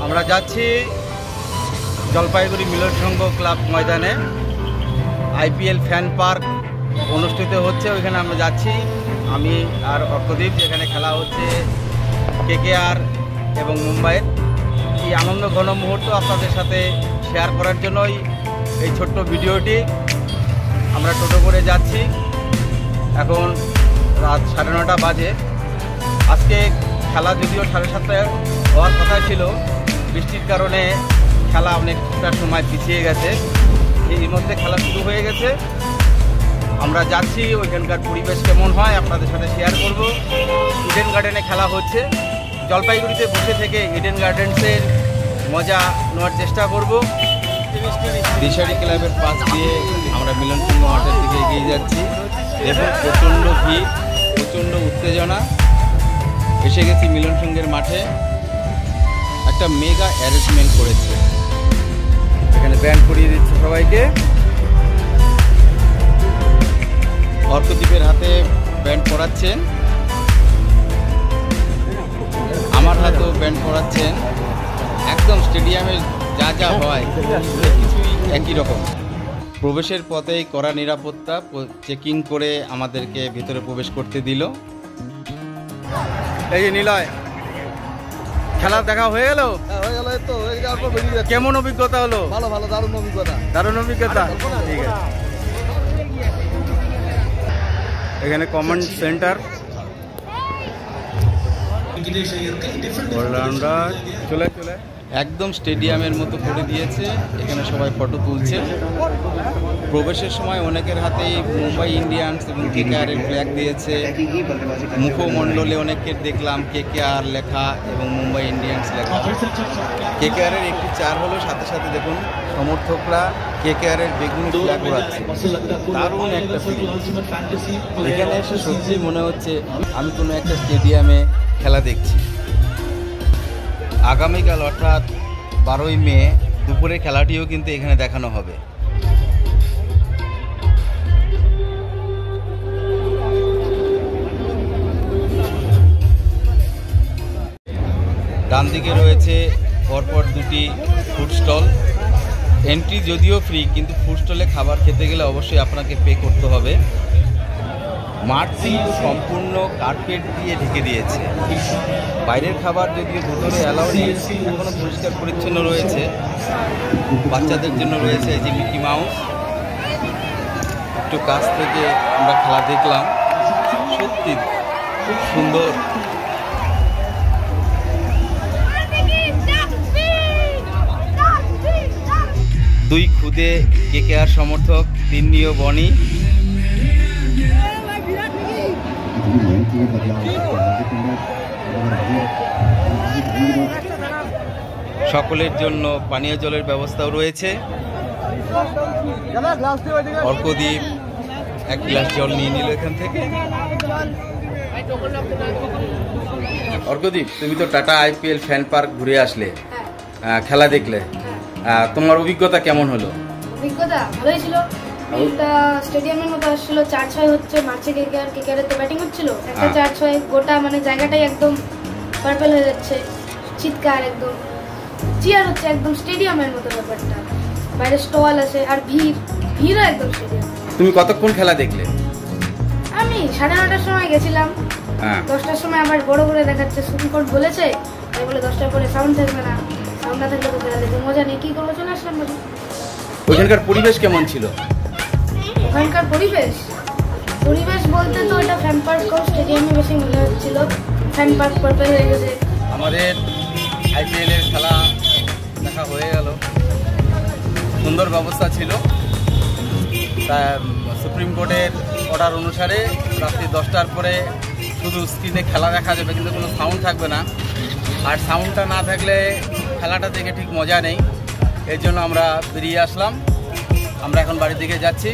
আমরা যাচ্ছি জলপাইগুড়ি মিলন সংঘ ক্লাব ময়দানে। আইপিএল ফ্যান পার্ক অনুষ্ঠিত হচ্ছে, ওইখানে আমরা যাচ্ছি আমি আর অর্কদীপ। যেখানে খেলা হচ্ছে কেকেআর এবং মুম্বাইয়ের। এই আনন্দ ঘন মুহূর্ত আপনাদের সাথে শেয়ার করার জন্যই এই ছোট্ট ভিডিওটি। আমরা টোটো করে যাচ্ছি, এখন রাত 9:30 বাজে। আজকে খেলা যদিও 7:30 হওয়ার কথা ছিল, বৃষ্টির কারণে খেলা অনেকটা সময় পিছিয়ে গেছে। এর মধ্যে খেলা শুরু হয়ে গেছে। আমরা যাচ্ছি, ওইখানকার পরিবেশ কেমন হয় আপনাদের সাথে শেয়ার করব। ইডেন গার্ডেনে খেলা হচ্ছে। জলপাইগুড়িতে বসে থেকে ইডেন গার্ডেন্সের মজা নেওয়ার চেষ্টা করব। দিশারি ক্লাবের পাশ দিয়ে আমরা মিলন সংঘ মাঠের দিকে এগিয়ে যাচ্ছি। দেখুন প্রচণ্ড ভিড়, প্রচণ্ড উত্তেজনা। এসে গেছি মিলন সংঘের মাঠে। একটা মেগা অ্যারেঞ্জমেন্ট করেছে, এখানে ব্যান্ড করিয়ে দিচ্ছে সবাইকে। অর্কদীপের হাতে ব্যান্ড পড়াচ্ছেন, আমার হাতেও ব্যান্ড পড়াচ্ছেন। একদম স্টেডিয়ামে যা যা হয় কিছুই একই রকম। প্রবেশের পথেই কড়া নিরাপত্তা, চেকিং করে আমাদেরকে ভেতরে প্রবেশ করতে দিল। এই যে নিলয়, খেলা দেখা হয়ে গেল? তো হয়ে যাওয়ার পর বেরিয়ে যাচ্ছে। কেমন অভিজ্ঞতা হলো? ভালো ভালো, দারুণ অভিজ্ঞতা। দারুণ অভিজ্ঞতা, ঠিক আছে। এখানে কমান্ড সেন্টার, অলরাউন্ডার চলে চলে একদম স্টেডিয়ামের মতো করে দিয়েছে। এখানে সবাই ফটো তুলছে। প্রবেশের সময় অনেকের হাতেই মুম্বাই ইন্ডিয়ান্স এবং কেকেআরের ফ্ল্যাগ দিয়েছে। মুখমণ্ডলে অনেকের দেখলাম কেকেআর লেখা এবং মুম্বাই ইন্ডিয়ান্স লেখা। কেকেআরের একটি চার হলো, সাথে সাথে দেখুন সমর্থকরা কেকেআরের বেগুনি ফ্ল্যাগ উড়াচ্ছে। দারুণ একটা ফিলিং। এখানে এসে সত্যি মনে হচ্ছে আমি কোনো একটা স্টেডিয়ামে খেলা দেখছি। আগামীকাল অর্থাৎ 12ই মে দুপুরে খেলাটিও কিন্তু এখানে দেখানো হবে। ডান দিকে রয়েছে পরপর দুটি ফুড স্টল। এন্ট্রি যদিও ফ্রি, কিন্তু ফুড স্টলে খাবার খেতে গেলে অবশ্যই আপনাকে পে করতে হবে। মাঠটি সম্পূর্ণ কার্পেট দিয়ে ঢেকে দিয়েছে। বাইরের খাবার যদিও ভেতরে অ্যালাউ নেই, এখনো পরিষ্কার পরিচ্ছন্ন রয়েছে। বাচ্চাদের জন্য রয়েছে এই যে মিকি মাউস। একটু কাছ থেকে আমরা খেলা দেখলাম, সত্যি খুব সুন্দর। দুই খুদে কেকেআর সমর্থক, তিন্নি ও বনি। সকলের জন্য পানীয় জলের ব্যবস্থাও রয়েছে। অর্কদীপ এক গ্লাস জল নিয়ে নিল এখান থেকে। অর্কদীপ, তুমি তো টাটা আইপিএল ফ্যান পার্ক ঘুরে আসলে, খেলা দেখলে, তোমার অভিজ্ঞতা কেমন হলো? অভিজ্ঞতা ভালোই ছিল। একটা স্টেডিয়ামের মতো আসছিল, 4-6 হচ্ছে মার্চে। কেকেআরের তো ব্যাটিং হচ্ছিল, একটা 4-6 গোটা মানে জায়গাটাই একদম পার্পল হয়ে যাচ্ছে। চিৎকার, একদম চিয়ার হচ্ছে, একদম স্টেডিয়ামের মতো ব্যাপারটা। বাইরে স্টল আছে আর ভিড়ও একদম স্টেডিয়াম। তুমি কতক্ষণ খেলা দেখলে? আমি 9:30টার সময় গেছিলাম। 10টার সময় আবার বড় করে দেখাচ্ছে, সুপ্রিম কোর্ট বলেছে, তাই বলে 10টার পরে সাউন্ড থাকবে না। সাউন্ড না থাকলে তো খেলা দেখে মজা নেই, কি করবো, চলে আসলাম বলি। ওখানকার পরিবেশ কেমন ছিল? ওখানকার পরিবেশ বলতে তো এটা ফ্যান পার্ক স্টেডিয়ামে বেশি মনে হচ্ছিল। ফ্যান পার্ক পার্পল হয়ে গেছে। আমাদের আইপিএলের খেলা দেখা হয়ে গেল, সুন্দর ব্যবস্থা ছিল। তা সুপ্রিম কোর্টের অর্ডার অনুসারে রাত্রি 10টার পরে শুধু স্ক্রিনে খেলা দেখা যাবে, কিন্তু কোনো সাউন্ড থাকবে না। আর সাউন্ডটা না থাকলে খেলাটা দেখে ঠিক মজা নেই। এর জন্য আমরা বেরিয়ে আসলাম। আমরা এখন বাড়ির দিকে যাচ্ছি।